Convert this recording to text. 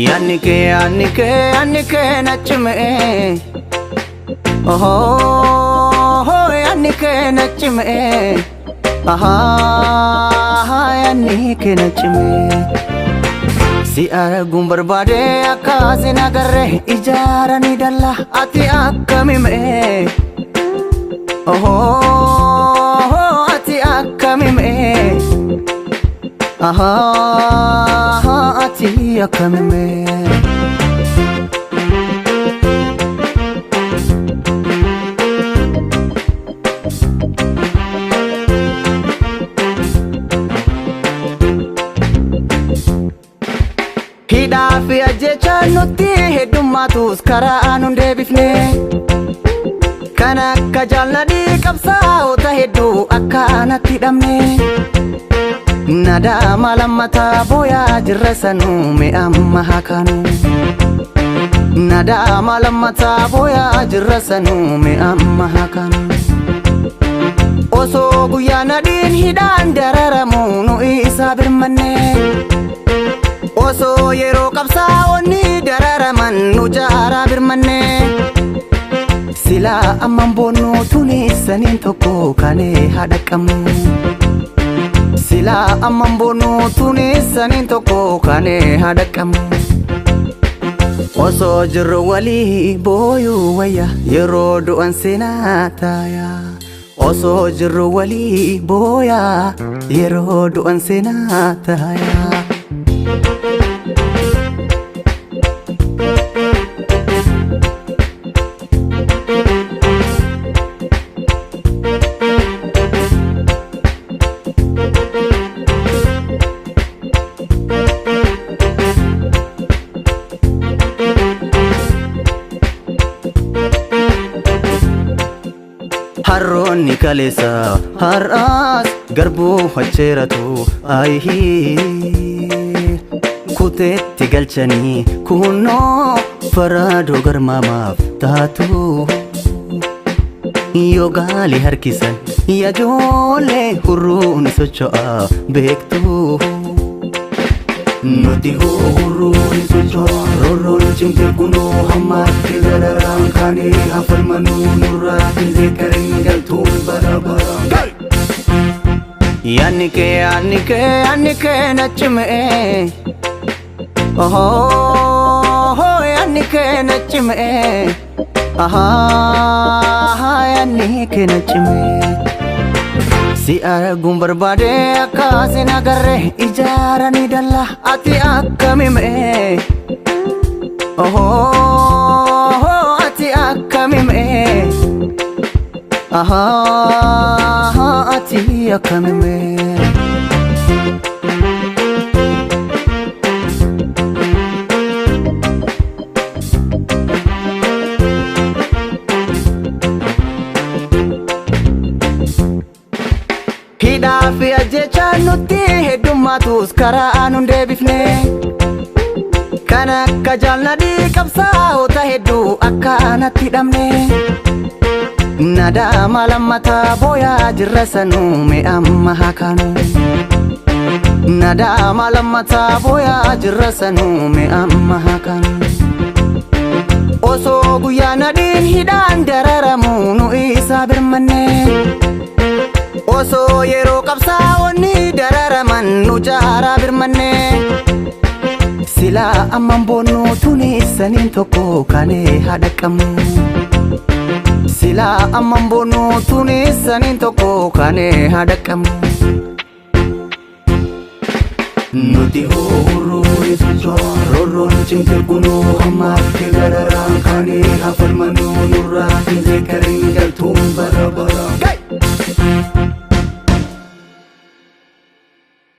यानिके नचमे ओहो हो यानिके नचमे आहा यानिके नचमे si argum berbade akasi nagare ijara ni dalla ati akami me oho ati akami me aha ati akami me Hidafi ajecha nuti hedummatus karaan hunde bifne kana kajalna di qabsa'u ta heddu akkanatti dhamne nada malammata boya jirresanu me amma hakanu nada malammata boya jirresanu me amma hakanu oso guyana din hidan dararamu nu isa birmanne oso yero qabsaa'onni dararaman nujaara birmanne sila amman boonnu tuni sanin tokko kane hadaqamnu sila amman boonnu tuni sanin tokko kane hadaqamnu oso jirru wali boyu wayya yero du'an senataya oso jirru wali boya yero du'an senataya harroonni kaleessa har'aas garbuu hojjeeratu ayihi kuteetti galchanii kunnoo faraadoo garmaamaaf taatu yoo gaalii harkisan yaajoolee hurruun socho'a beektu nuti hurruun socho'a rorroon cimte kunoo hammaatti gararaan kaanee hafalmanuu nurraa zeekarin galtuun barabara yaanike nachime oho yaanike nachime aha yaanike nachime si argum berbade akasi nagare ijara ni dalla ati akami me oho ati akami me aha ati akami me Hidafi ajecha nuti hedummatus karaan hunde bifne kana kajalna di qabsa'u ta heddu akkanatti dhamne nada malammata boya jirresanu me amma hakanu nada malammata boya jirresanu me amma hakanu oso guyana din hidan dararamu nu isa birmanne oso yero qabsaa'onni dararaman nujaara birmanne sila amman boonnu tuni sanin tokko kane hadaqamnu sila amman boonnu tuni sanin tokko kane hadaqamnu nuti hurruun socho'a rorroon cimte kunoo hammaatti gararaan kaanee hafalmanuu nurraa zeekarin galtuun barabara